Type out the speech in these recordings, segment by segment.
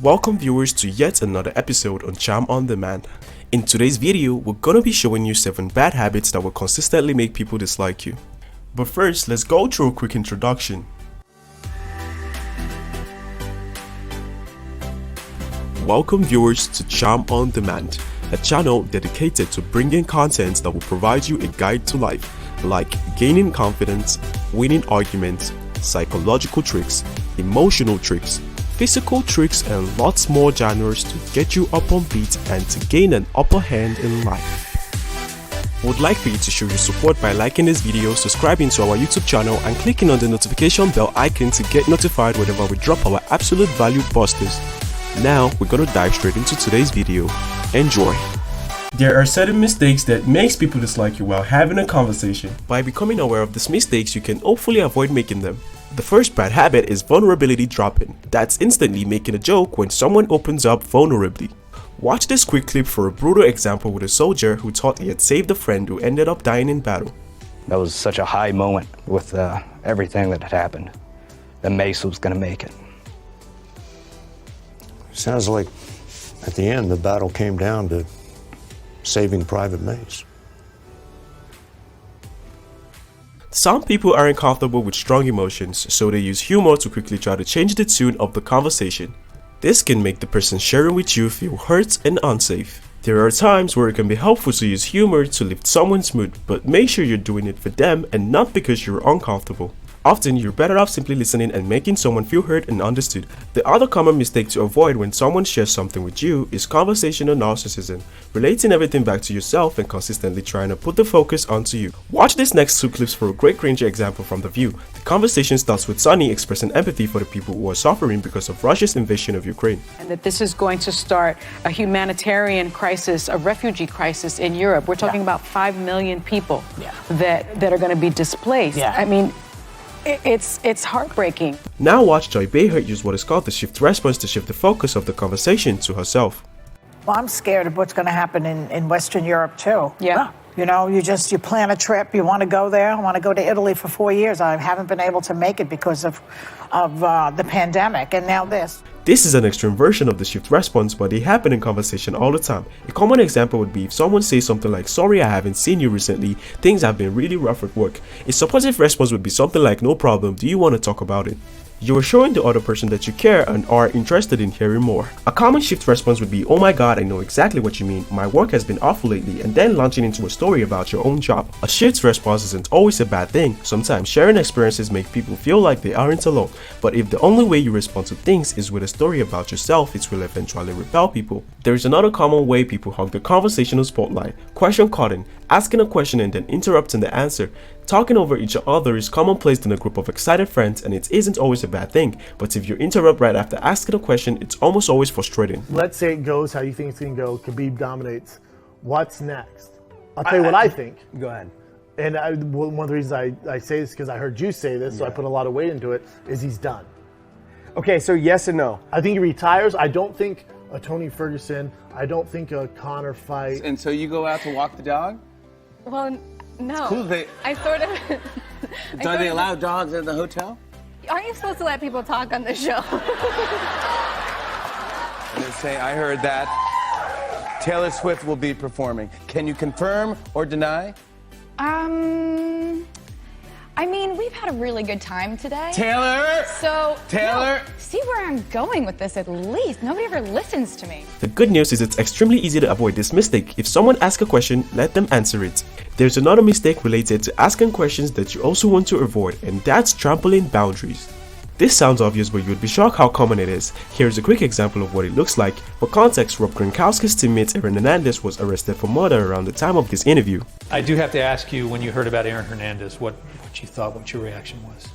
Welcome viewers to yet another episode on Charm on Demand. In today's video, we're gonna be showing you 7 bad habits that will consistently make people dislike you. But first, let's go through a quick introduction. Welcome viewers to Charm on Demand, a channel dedicated to bringing content that will provide you a guide to life, like gaining confidence, winning arguments, psychological tricks, emotional tricks, physical tricks, and lots more genres to get you up on beat and to gain an upper hand in life. Would like for you to show your support by liking this video, subscribing to our YouTube channel, and clicking on the notification bell icon to get notified whenever we drop our absolute value busters. Now we're gonna dive straight into today's video. Enjoy. There are certain mistakes that makes people dislike you while having a conversation. By becoming aware of these mistakes, you can hopefully avoid making them. The first bad habit is vulnerability dropping. That's instantly making a joke when someone opens up vulnerably. Watch this quick clip for a brutal example with a soldier who thought he had saved a friend who ended up dying in battle. That was such a high moment with everything that had happened. The Mace was going to make it. Sounds like at the end the battle came down to saving Private Mace. Some people aren't comfortable with strong emotions, so they use humor to quickly try to change the tune of the conversation. This can make the person sharing with you feel hurt and unsafe. There are times where it can be helpful to use humor to lift someone's mood, but make sure you're doing it for them and not because you're uncomfortable. Often, you're better off simply listening and making someone feel heard and understood. The other common mistake to avoid when someone shares something with you is conversational narcissism, relating everything back to yourself and consistently trying to put the focus onto you. Watch these next 2 clips for a great range example from The View. The conversation starts with Sonny expressing empathy for the people who are suffering because of Russia's invasion of Ukraine. And that this is going to start a humanitarian crisis, a refugee crisis in Europe. We're talking about 5 million people that are going to be displaced. I mean, it's heartbreaking. Now watch Joy Behar use what is called the shift response to shift the focus of the conversation to herself. Well, I'm scared of what's going to happen in Western Europe too. You know, you plan a trip, you want to go there. I want to go to Italy for 4 years. I haven't been able to make it because of the pandemic, and now this. This is an extreme version of the shift response, but they happen in conversation all the time. A common example would be if someone says something like, "Sorry, I haven't seen you recently. Things have been really rough at work." A supportive response would be something like, "No problem. Do you want to talk about it?" You are showing the other person that you care and are interested in hearing more. A common shift response would be, "Oh my god, I know exactly what you mean. My work has been awful lately," and then launching into a story about your own job. A shift response isn't always a bad thing. Sometimes sharing experiences make people feel like they aren't alone. But if the only way you respond to things is with a story about yourself, it will eventually repel people. There is another common way people hog the conversational spotlight: question cutting, asking a question and then interrupting the answer. Talking over each other is commonplace in a group of excited friends, and it isn't always a bad thing, but if you interrupt right after asking a question, it's almost always frustrating. Let's say it goes how you think it's going to go. Khabib dominates. What's next? I'll tell you what I think. Go ahead. And one of the reasons I say this, because I heard you say this, so I put a lot of weight into it, is he's done. Okay, so yes and no. I think he retires. I don't think a Tony Ferguson. I don't think a Conor fight. And so you go out to walk the dog? Well, no. Cool. I sort of. Do they allow dogs at the hotel? Aren't you supposed to let people talk on the show? And they say, I heard that Taylor Swift will be performing. Can you confirm or deny? I mean, we've had a really good time today. Taylor! No, see where I'm going with this at least. Nobody ever listens to me. The good news is it's extremely easy to avoid this mistake. If someone asks a question, let them answer it. There's another mistake related to asking questions that you also want to avoid, and that's trampling boundaries. This sounds obvious, but you'd be shocked how common it is. Here's a quick example of what it looks like. For context, Rob Gronkowski's teammate Aaron Hernandez was arrested for murder around the time of this interview. I do have to ask you, when you heard about Aaron Hernandez, what you thought, what your reaction was?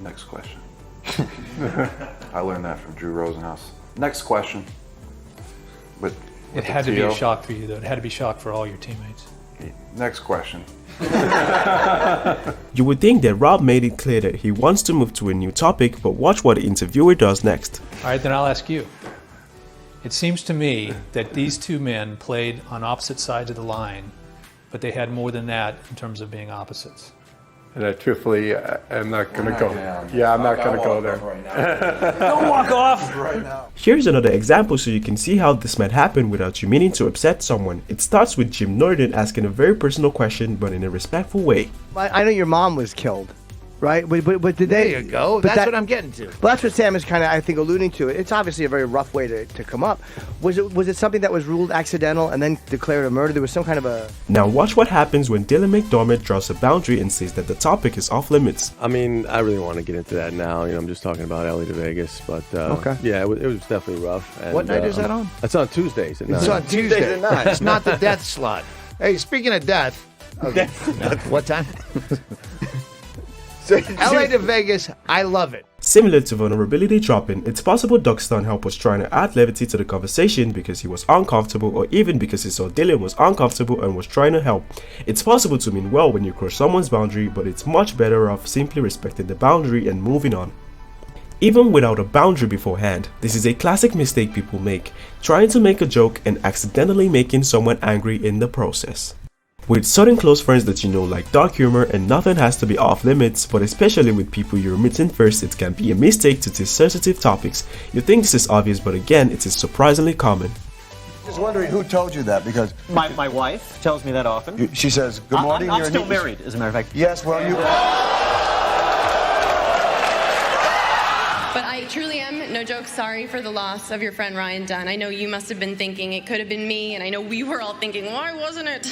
Next question. I learned that from Drew Rosenhaus. Next question. It had to be a shock for you, though. It had to be a shock for all your teammates. Next question. You would think that Rob made it clear that he wants to move to a new topic, but watch what the interviewer does next. All right, then I'll ask you. It seems to me that these two men played on opposite sides of the line, but they had more than that in terms of being opposites. And I truthfully, I'm not going to go. Yeah, I'm not going to go there. Don't walk off right now. Here's another example so you can see how this might happen without you meaning to upset someone. It starts with Jim Norton asking a very personal question, but in a respectful way. I know your mom was killed, right? But did they? There you go. That's what I'm getting to. Well, that's what Sam is kind of, I think, alluding to. It's obviously a very rough way to come up. Was it something that was ruled accidental and then declared a murder? There was some kind of a... Now watch what happens when Dylan McDermott draws a boundary and says that the topic is off limits. I mean, I really want to get into that now. I'm just talking about LA to Vegas, but yeah, it was definitely rough. And, what night is that on? It's on Tuesdays at 9. It's on Tuesdays at 9. It's not the death slot. Hey, speaking of death, what time? LA to Vegas, I love it. Similar to vulnerability dropping, it's possible Doug Stanhope was trying to add levity to the conversation because he was uncomfortable, or even because he saw Dylan was uncomfortable and was trying to help. It's possible to mean well when you cross someone's boundary, but it's much better off simply respecting the boundary and moving on. Even without a boundary beforehand, this is a classic mistake people make, trying to make a joke and accidentally making someone angry in the process. With certain close friends that you know like dark humor and nothing has to be off limits, but especially with people you're meeting first, it can be a mistake to tease sensitive topics. You think this is obvious, but again, it is surprisingly common. Just wondering who told you that, because... My wife tells me that often. She says, good morning. I'm still married, as a matter of fact. Yes, well, you... But I truly am, no joke, sorry for the loss of your friend Ryan Dunn. I know you must have been thinking it could have been me, and I know we were all thinking, why wasn't it?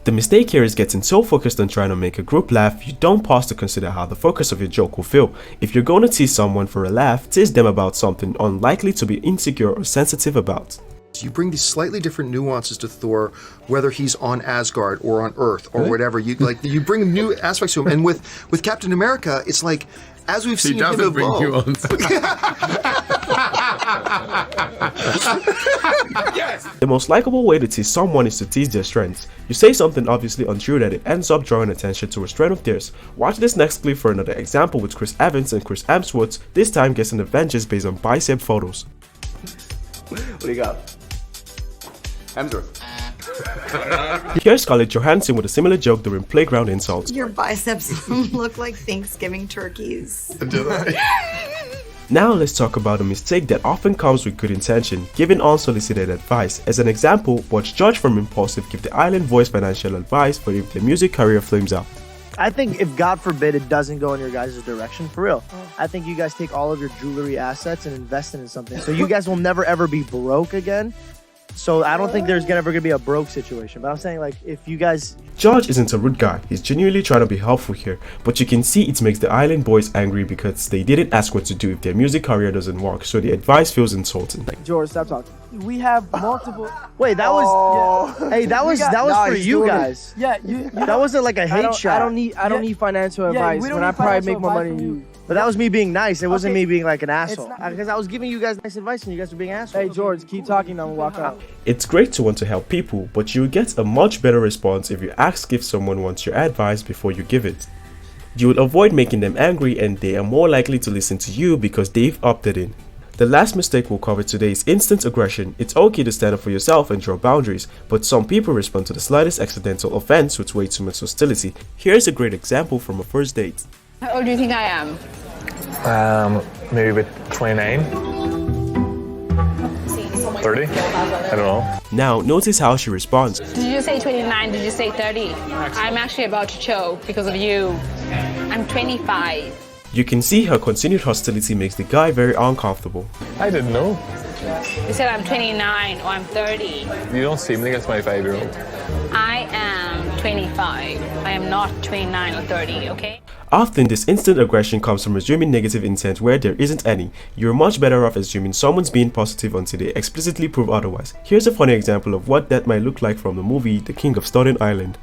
The mistake here is getting so focused on trying to make a group laugh, you don't pause to consider how the focus of your joke will feel. If you're going to tease someone for a laugh, tease them about something unlikely to be insecure or sensitive about. You bring these slightly different nuances to Thor, whether he's on Asgard or on Earth or whatever. You bring new aspects to him. And with Captain America, it's like, as we've seen him evolve. Yes. The most likable way to tease someone is to tease their strengths. You say something obviously untrue that it ends up drawing attention to a strength of theirs. Watch this next clip for another example with Chris Evans and Chris Hemsworth, this time guessing Avengers based on bicep photos. What do you got? Hemsworth. Here's Scarlett Johansson with a similar joke during playground insults. Your biceps look like Thanksgiving turkeys. Now let's talk about a mistake that often comes with good intention, giving unsolicited advice. As an example, watch George from Impulsive give the Island Voice financial advice for if their music career flames out. I think if God forbid it doesn't go in your guys' direction, for real, I think you guys take all of your jewelry assets and invest it in something. So you guys will never ever be broke again. So I don't think there's ever gonna be a broke situation. But I'm saying, like, if you guys... George isn't a rude guy, he's genuinely trying to be helpful here, but you can see it makes the Island Boys angry because they didn't ask what to do if their music career doesn't work, so the advice feels insulting. George, stop talking. We have multiple... Wait, that was... Yeah. Hey, that was for you guys. Yeah, that wasn't like a hate shot. I don't need financial advice when I probably make more money than you. But that was me being nice. It wasn't me being like an asshole. Because I was giving you guys nice advice and you guys were being assholes. Hey, George, keep talking. I'm gonna walk out. It's great to want to help people, but you will get a much better response if you ask if someone wants your advice before you give it. You will avoid making them angry and they are more likely to listen to you because they've opted in. The last mistake we'll cover today is instant aggression. It's okay to stand up for yourself and draw boundaries, but some people respond to the slightest accidental offense with way too much hostility. Here's a great example from a first date. How old do you think I am? Maybe about 29. 30? I don't know. Now, notice how she responds. Did you say 29? Did you say 30? I'm actually about to choke because of you. I'm 25. You can see her continued hostility makes the guy very uncomfortable. I didn't know. You said I'm 29 or I'm 30. You don't seem like a 25-year-old. I am 25. I am not 29 or 30, okay? Often, this instant aggression comes from assuming negative intent where there isn't any. You're much better off assuming someone's being positive until they explicitly prove otherwise. Here's a funny example of what that might look like from the movie The King of Staten Island.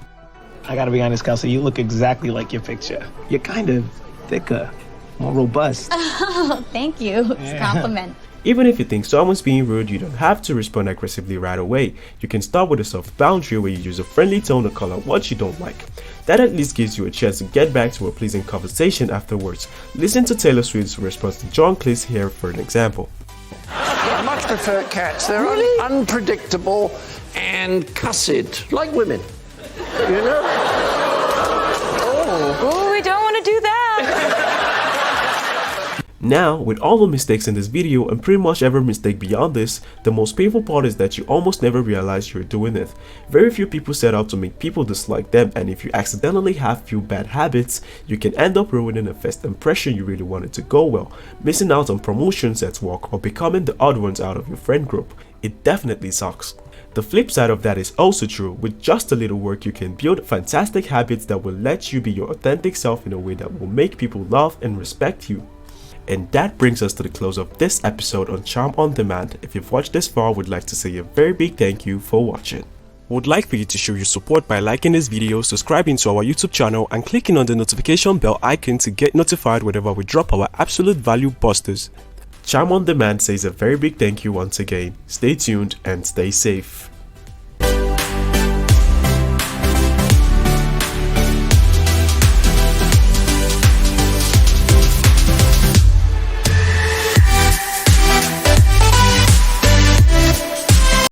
I gotta be honest, Kelsey, you look exactly like your picture. You're kind of thicker, more robust. Oh, thank you. It's a compliment. Even if you think someone's being rude, you don't have to respond aggressively right away. You can start with a soft boundary where you use a friendly tone to call out what you don't like. That at least gives you a chance to get back to a pleasing conversation afterwards. Listen to Taylor Swift's response to John Cleese here for an example. I much prefer cats. They're unpredictable and cussed, like women. You know? Oh, we don't want to do that. Now, with all the mistakes in this video and pretty much every mistake beyond this, the most painful part is that you almost never realize you're doing it. Very few people set out to make people dislike them, and if you accidentally have few bad habits, you can end up ruining a first impression you really wanted to go well, missing out on promotions at work, or becoming the odd ones out of your friend group. It definitely sucks. The flip side of that is also true. With just a little work, you can build fantastic habits that will let you be your authentic self in a way that will make people love and respect you. And that brings us to the close of this episode on Charm on Demand. If you've watched this far, we'd like to say a very big thank you for watching. Would like for you to show your support by liking this video, subscribing to our YouTube channel, and clicking on the notification bell icon to get notified whenever we drop our absolute value busters. Charm on Demand says a very big thank you once again. Stay tuned and stay safe.